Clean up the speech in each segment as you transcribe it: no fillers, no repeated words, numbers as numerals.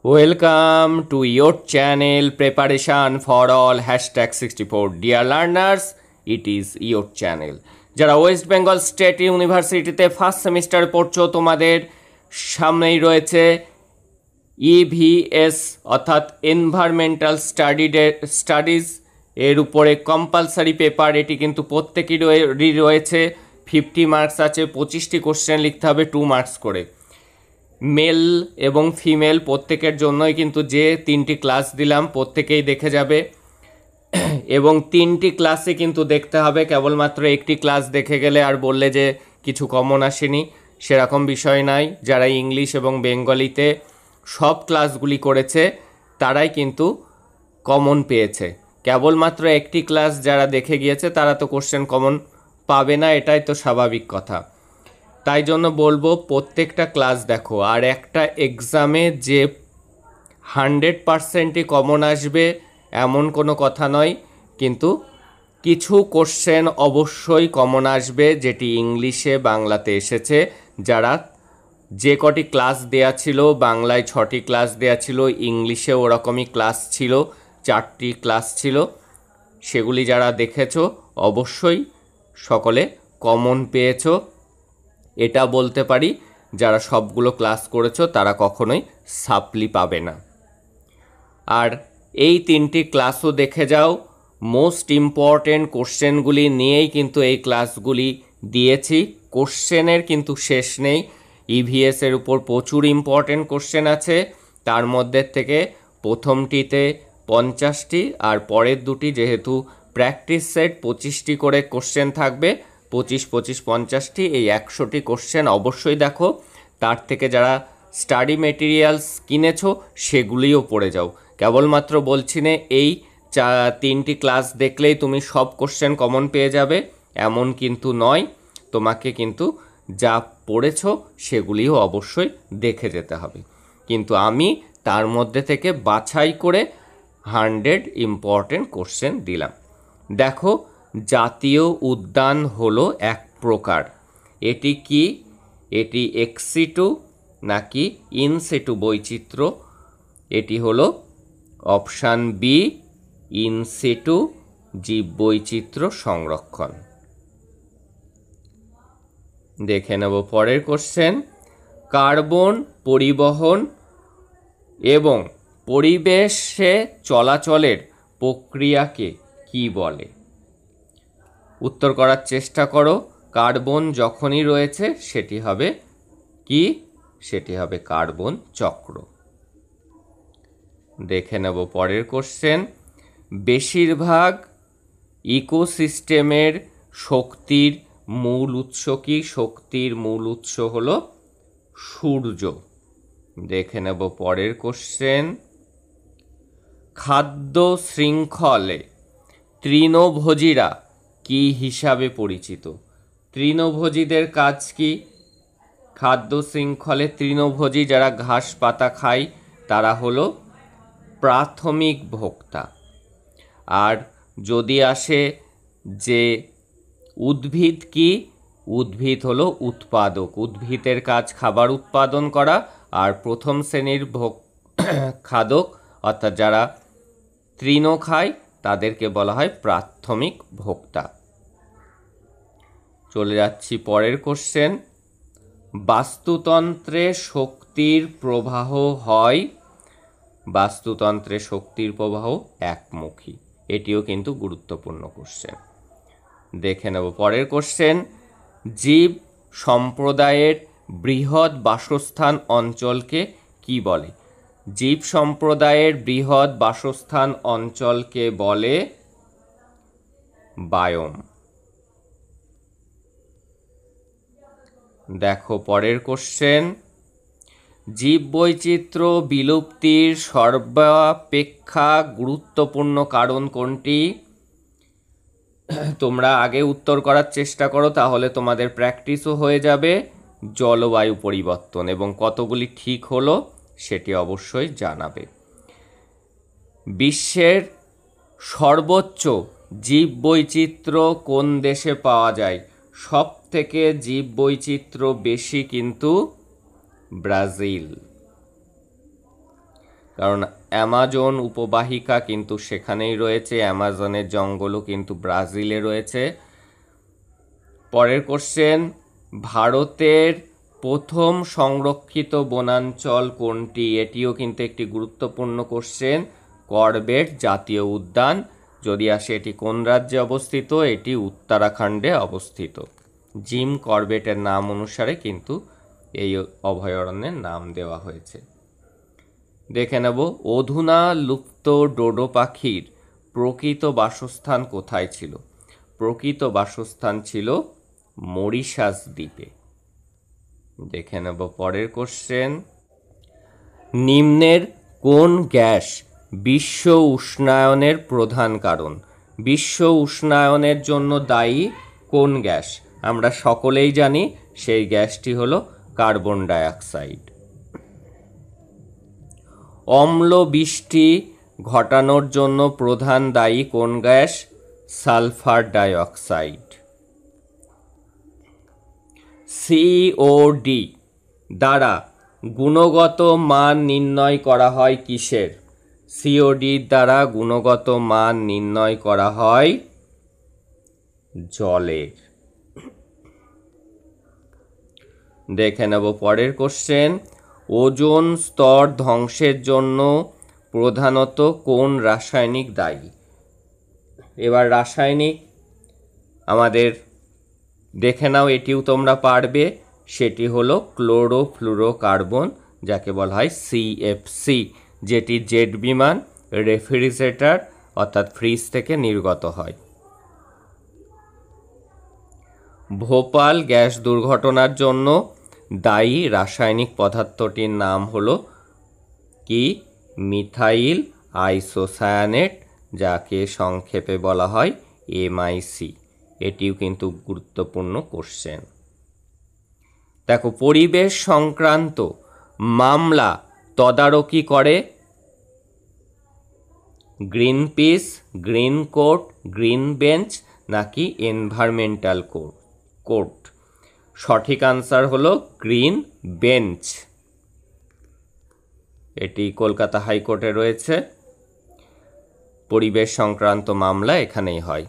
Welcome to your channel Preparation for All #64. Dear learners, it is your channel. যারা West Bengal state ইউনিভার্সিটিতে first semester পড়ছো তোমাদের সামনেই রয়েছে EVS অর্থাৎ এনভায়রনমেন্টাল স্টাডিজ এর উপরে কম্পালসারি পেপার। এটি কিন্তু প্রত্যেকেরই রয়েছে। 50 মার্কস আছে, 25টি কোশ্চেন লিখতে হবে 2 মার্কস করে। মেল এবং ফিমেল প্রত্যেকের জন্যই কিন্তু যে 3টি ক্লাস দিলাম প্রত্যেকেই দেখে যাবে এবং 3টি ক্লাসে কিন্তু দেখতে হবে। কেবলমাত্র একটি ক্লাস দেখে গেলে আর বললে যে কিছু কমন আসেনি সেরকম বিষয় নাই। যারা ইংলিশ এবং বেঙ্গলিতে সব ক্লাসগুলি করেছে তারাই কিন্তু কমন পেয়েছে। কেবলমাত্র একটি ক্লাস যারা দেখে গিয়েছে তারা তো কোশ্চেন কমন পাবে না, এটাই তো স্বাভাবিক কথা। তাই জন্য বলবো প্রত্যেকটা ক্লাস দেখো। আর একটা এক্সামে যে 100%ই কমন আসবে এমন কোনো কথা নয়, কিন্তু কিছু কোশ্চেন অবশ্যই কমন আসবে যেটি ইংলিশে বাংলাতে এসেছে। যারা যে কটি ক্লাস দেয়া ছিল, বাংলায় 6টি ক্লাস দেয়া ছিল, ইংলিশে ওরকমই ক্লাস ছিল 4টি ক্লাস ছিল, সেগুলি যারা দেখেছো অবশ্যই সকলে কমন পেয়েছো। এটা বলতে পারি যারা সবগুলো ক্লাস করেছো তারা কখনোই সাপ্লি পাবে না। আর এই 3টি ক্লাসও দেখে যাও। মোস্ট ইম্পর্টেন্ট কোশ্চেনগুলি নিয়েই কিন্তু এই ক্লাসগুলি দিয়েছি। কোশ্চেনের কিন্তু শেষ নেই। EVS এর উপর প্রচুর ইম্পর্টেন্ট কোশ্চেন আছে। তার মধ্যে থেকে প্রথমটিতে 50টি আর পরের দুটি যেহেতু প্র্যাকটিস সেট 25টি করে কোশ্চেন থাকবে, 25, 25, 50টি, এই 100টি কোশ্চেন অবশ্যই দেখো। তার থেকে যারা স্টাডি মেটেরিয়ালস কিনেছো সেগুলিও পড়ে যাও। কেবলমাত্র বলছি না এই 3টি ক্লাস দেখলেই তুমি সব কোশ্চেন কমন পেয়ে যাবে এমন কিন্তু নয়। তোমাকে কিন্তু যা পড়েছো সেগুলিও অবশ্যই দেখে যেতে হবে। কিন্তু আমি তার মধ্যে থেকে বাছাই করে 100 ইম্পর্টেন্ট কোশ্চেন দিলাম। দেখো, জাতীয় উদ্যান হলো এক প্রকার। এটি কি? এটি এক্সিটু নাকি ইনসিটু বৈচিত্র্য? এটি হলো অপশান বি, ইনসিটু জীববৈচিত্র্য সংরক্ষণ। দেখে নেব পরের কোশ্চেন। কার্বন পরিবহন এবং পরিবেশে চলাচলের প্রক্রিয়াকে কি বলে? উত্তর করার চেষ্টা করো। কার্বন যখনই রয়েছে সেটি হবে কি? সেটি হবে কার্বন চক্র। দেখে নেব পরের কোশ্চেন। বেশিরভাগ ইকোসিস্টেমের শক্তির মূল উৎস কি? শক্তির মূল উৎস হলো সূর্য। দেখে নেব পরের কোশ্চেন। খাদ্য শৃঙ্খলে তৃণভোজীরা কি হিসাবে পরিচিত? তৃণভোজীদের কাজ কি? খাদ্য শৃঙ্খলে তৃণভোজী যারা ঘাস পাতা খায় তারা হলো প্রাথমিক ভোক্তা। আর যদি আসে যে উদ্ভিদ কি? উদ্ভিদ হলো উৎপাদক। উদ্ভিদের কাজ খাবার উৎপাদন করা। আর প্রথম শ্রেণীর খাদক অর্থাৎ যারা তৃণ খায় তাদেরকে বলা হয় প্রাথমিক ভোক্তা। চলে যাচ্ছি পরের কোশ্চেন। বাস্তুতন্ত্রে শক্তির প্রবাহ হয়, বাস্তুতন্ত্রে শক্তির প্রবাহ একমুখী। এটিও কিন্তু গুরুত্বপূর্ণ কোশ্চেন। দেখে নেব পরের কোশ্চেন। জীব সম্প্রদায়ের বৃহৎ বাসস্থান অঞ্চলকে কি বলে? জীব সম্প্রদায়ের বৃহৎ বাসস্থান অঞ্চলকে বলে বায়োম। দেখো পরের কোশ্চেন। জীববৈচিত্র্য বিলুপ্তির সর্বাপেক্ষা গুরুত্বপূর্ণ কারণ কোনটি? তোমরা আগে উত্তর করার চেষ্টা করো, তাহলে তোমাদের প্র্যাকটিসও হয়ে যাবে। জলবায়ু পরিবর্তন। এবং কতগুলি ঠিক হলো সেটি অবশ্যই জানাবে। বিশ্বের সর্বোচ্চ জীববৈচিত্র্য কোন দেশে পাওয়া যায়? সব থেকে জীববৈচিত্র্য বেশি কিন্তু ব্রাজিল। কারণ অ্যামাজন উপবাহিকা কিন্তু সেখানেই রয়েছে, অ্যামাজনের জঙ্গলও কিন্তু ব্রাজিলে রয়েছে। পরের কোশ্চেন, ভারতের প্রথম সংরক্ষিত বনাঞ্চল কোনটি? এটিও কিন্তু একটি গুরুত্বপূর্ণ কোশ্চেন। করবেট জাতীয় উদ্যান। যদি আসে এটি কোন রাজ্যে অবস্থিত? এটি উত্তরাখণ্ডে অবস্থিত। জিম করবেটের নাম অনুসারে কিন্তু এই অভয়ারণ্যের নাম দেওয়া হয়েছে। দেখে নেব, অধুনা লুপ্ত ডোডো পাখির প্রকৃত বাসস্থান কোথায় ছিল? প্রকৃত বাসস্থান ছিল মরিশাস দ্বীপে। দেখে নেব পরের কোশ্চেন, নিম্নের কোন গ্যাস বিশ্ব উষ্ণায়নের প্রধান কারণ? বিশ্ব উষ্ণায়নের জন্য দায়ী কোন গ্যাস? আমরা সকলেই জানি সেই গ্যাসটি হলো কার্বন ডাইঅক্সাইড। অম্ল বৃষ্টি ঘটানোর জন্য প্রধান দায়ী কোন গ্যাস? Sulphur dioxide. সিওডি দ্বারা গুণগত মান নির্ণয় করা হয় কিসের? সিওডির দ্বারা গুণগত মান নির্ণয় করা হয় জলের। দেখে নেব পরের কোশ্চেন, ওজোন স্তর ধ্বংসের জন্য প্রধানত কোন রাসায়নিক দায়ী? এবার রাসায়নিক আমাদের দেখে নাও, এটিও তোমরা পারবে। সেটি হলো ক্লোরোফ্লুরোকার্বন, যাকে বলা হয় সিএফসি, যেটি জেট বিমান, রেফ্রিজারেটর অর্থাৎ ফ্রিজ থেকে নির্গত হয়। ভোপাল গ্যাস দুর্ঘটনার জন্য দায়ী রাসায়নিক পদার্থটির নাম হলো কি? মিথাইল আইসোসায়ানেট, যাকে সংক্ষেপে বলা হয় এমআইসি। এটিও কিন্তু গুরুত্বপূর্ণ কোশ্চেন। দেখো, পরিবেশ সংক্রান্ত মামলা তদারকি করে Greenpeace, green court, green bench নাকি এনভায়রনমেন্টাল কোর্ট? সঠিক আনসার হলো গ্রিন বেঞ্চ। এটি কলকাতা হাইকোর্টে রয়েছে। পরিবেশ সংক্রান্ত মামলা এখানেই হয়।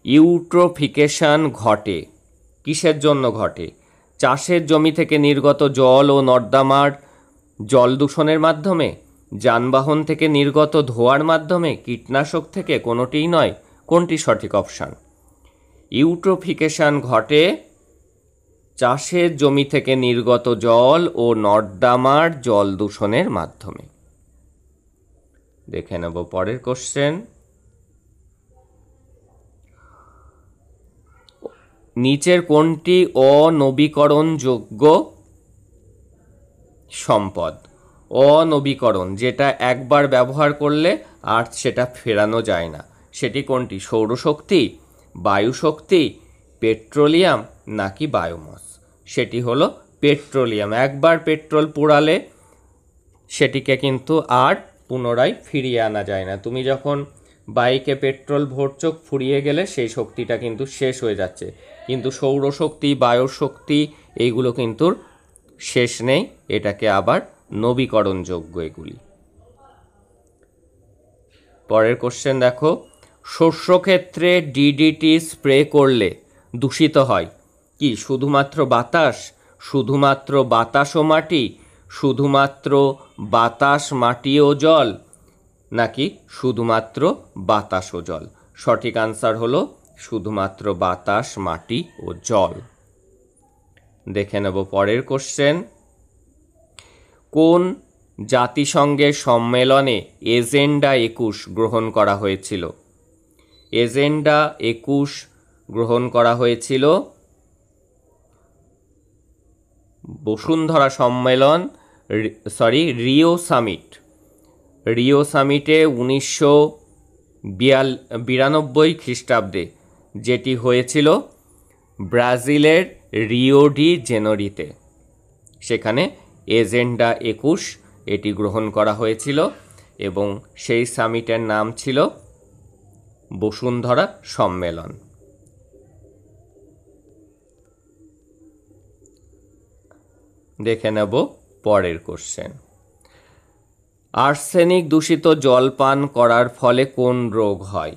ইউট্রোফিকেশন ঘটে কিসের জন্য ঘটে? চাষের জমি থেকে নির্গত জল ও নর্দমার জল দূষণের মাধ্যমে, যানবাহন থেকে নির্গত ধোঁয়ার মাধ্যমে, কীটনাশক থেকে? কোনোটিই নয়। কোনটি সঠিক অপশান? ইউট্রোফিকেশন ঘটে চাষের জমি থেকে নির্গত জল ও নর্দমার জল দূষণের মাধ্যমে। দেখে নেব পরের কোশ্চেন, নিচের কোনটি অনবীকরণযোগ্য সম্পদ? অনবীকরণ, যেটা একবার ব্যবহার করলে আর সেটা ফেরানো যায় না, সেটি কোনটি? সৌরশক্তি, বায়ুশক্তি, পেট্রোলিয়াম নাকি বায়োমাস? সেটি হলো পেট্রোলিয়াম। একবার পেট্রোল পোড়ালে সেটিকে কিন্তু আর পুনরায় ফিরিয়ে আনা যায় না। তুমি যখন বাইকে পেট্রোল ভরছো, ফুরিয়ে গেলে সেই শক্তিটা কিন্তু শেষ হয়ে যাচ্ছে, কিন্তু সৌরশক্তি, বায়ুশক্তি এইগুলো কিন্তু শেষ নেই, এটাকে আবার নবীকরণযোগ্য এগুলি। পরের কোশ্চেন দেখো, শস্যক্ষেত্রে ডিডিটি স্প্রে করলে দূষিত হয় কি? শুধুমাত্র বাতাস, শুধুমাত্র বাতাস ও মাটি, শুধুমাত্র বাতাস, মাটি ও জল নাকি শুধুমাত্র বাতাস ও জল? সঠিক আনসার হলো শুধুমাত্র বাতাস, মাটি ও জল। দেখে নেব পরের কোশ্চেন, কোন জাতিসংঘের সম্মেলনে এজেন্ডা 21 গ্রহণ করা হয়েছিল? এজেন্ডা 21 গ্রহণ করা হয়েছিল বসুন্ধরা সম্মেলন, রিও সামিট। রিও সামিটে 1992 খ্রিস্টাব্দে, যেটি হয়েছিল ব্রাজিলের রিও ডি জেনেরোতে। সেখানে এজেন্ডা 21 এটি গ্রহণ করা হয়েছিল এবং সেই সামিটের নাম ছিল বসুন্ধরা সম্মেলন। দেখে নেব পরের কোশ্চেন, আর্সেনিক দূষিত জল পান করার ফলে কোন রোগ হয়?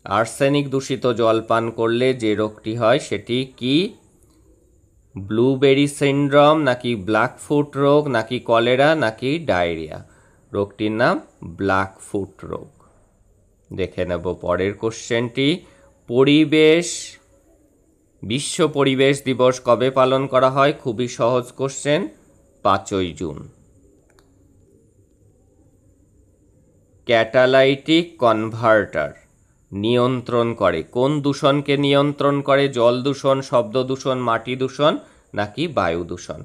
আর্সেনিক দূষিত জল পান করলে যে রোগটি হয় সেটি কি? ব্লুবেরি সিনড্রোম, নাকি ব্ল্যাক ফুট রোগ, নাকি কলেরা, নাকি ডায়রিয়া? রোগটির নাম ব্ল্যাক ফুট রোগ। দেখে নেব পরের কোশ্চেনটি। বিশ্ব পরিবেশ দিবস কবে পালন করা হয়? খুবই সহজ কোশ্চেন, 5ই জুন। ক্যাটালাইটিক কনভার্টার নিয়ন্ত্রণ করে কোন দূষণকে? নিয়ন্ত্রণ করে জল দূষণ, শব্দ দূষণ, মাটি দূষণ, নাকি বায়ু দূষণ?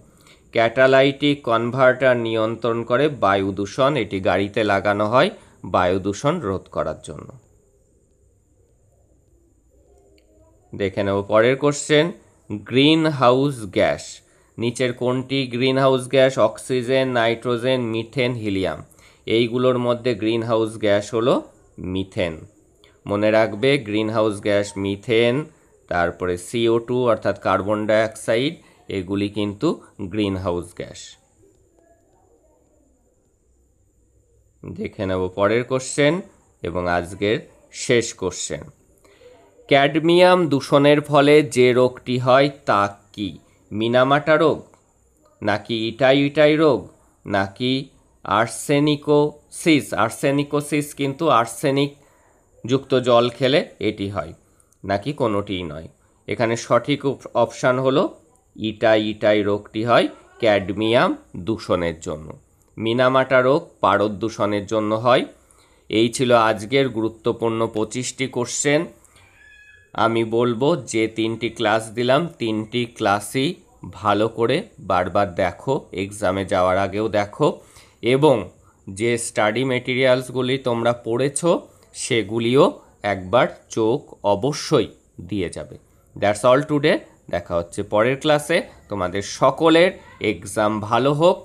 ক্যাটালাইটিক কনভার্টার নিয়ন্ত্রণ করে বায়ু দূষণ। এটি গাড়িতে লাগানো হয় বায়ু দূষণ রোধ করার জন্য। দেখে নেব পরের কোশ্চেন। গ্রিন হাউস গ্যাস নিচের কোনটি green house gas? Oxygen, nitrogen, methane, helium. এইগুলোর মধ্যে গ্রিন হাউস গ্যাস হলো মিথেন। মনে রাখবে গ্রিন হাউস গ্যাস মিথেন, তারপরে CO2 অর্থাৎ কার্বন ডাইঅক্সাইড, এগুলি কিন্তু গ্রিন হাউস গ্যাস। দেখে নেব পরের কোশ্চেন এবং আজকের শেষ কোশ্চেন। ক্যাডমিয়াম দূষণের ফলে যে রোগটি হয় তা কি? মিনামাটা রোগ, নাকি ইটাই রোগ, নাকি আর্সেনিকোসিস কিন্তু আর্সেনিক যুক্ত জল খেলে এটি হয়, নাকি কোনোটিই নয়? এখানে সঠিক অপশান হলো ইটাই রোগটি হয় ক্যাডমিয়াম দূষণের জন্য। মিনামাটা রোগ পারদ দূষণের জন্য হয়। এই ছিল আজকের গুরুত্বপূর্ণ 25টি কোশ্চেন। আমি বলবো যে 3টি ক্লাস দিলাম 3টি ক্লাসই ভালো করে বারবার দেখো, এক্সামে যাওয়ার আগেও দেখো, এবং যে স্টাডি মেটেরিয়ালসগুলি তোমরা পড়েছো সেগুলিও একবার চোখ অবশ্যই দিয়ে যাবে। That's all today. দেখা হচ্ছে পরের ক্লাসে। তোমাদের সকলের এক্সাম ভালো হোক।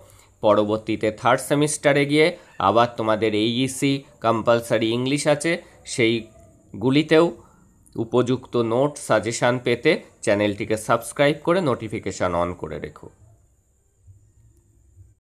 পরবর্তীতে 3rd সেমিস্টারে গিয়ে আবার তোমাদের AEC কম্পালসারি ইংলিশ আছে, সেইগুলিতেও উপযুক্ত নোট সাজেশান পেতে চ্যানেলটিকে সাবস্ক্রাইব করে নোটিফিকেশান অন করে রেখো।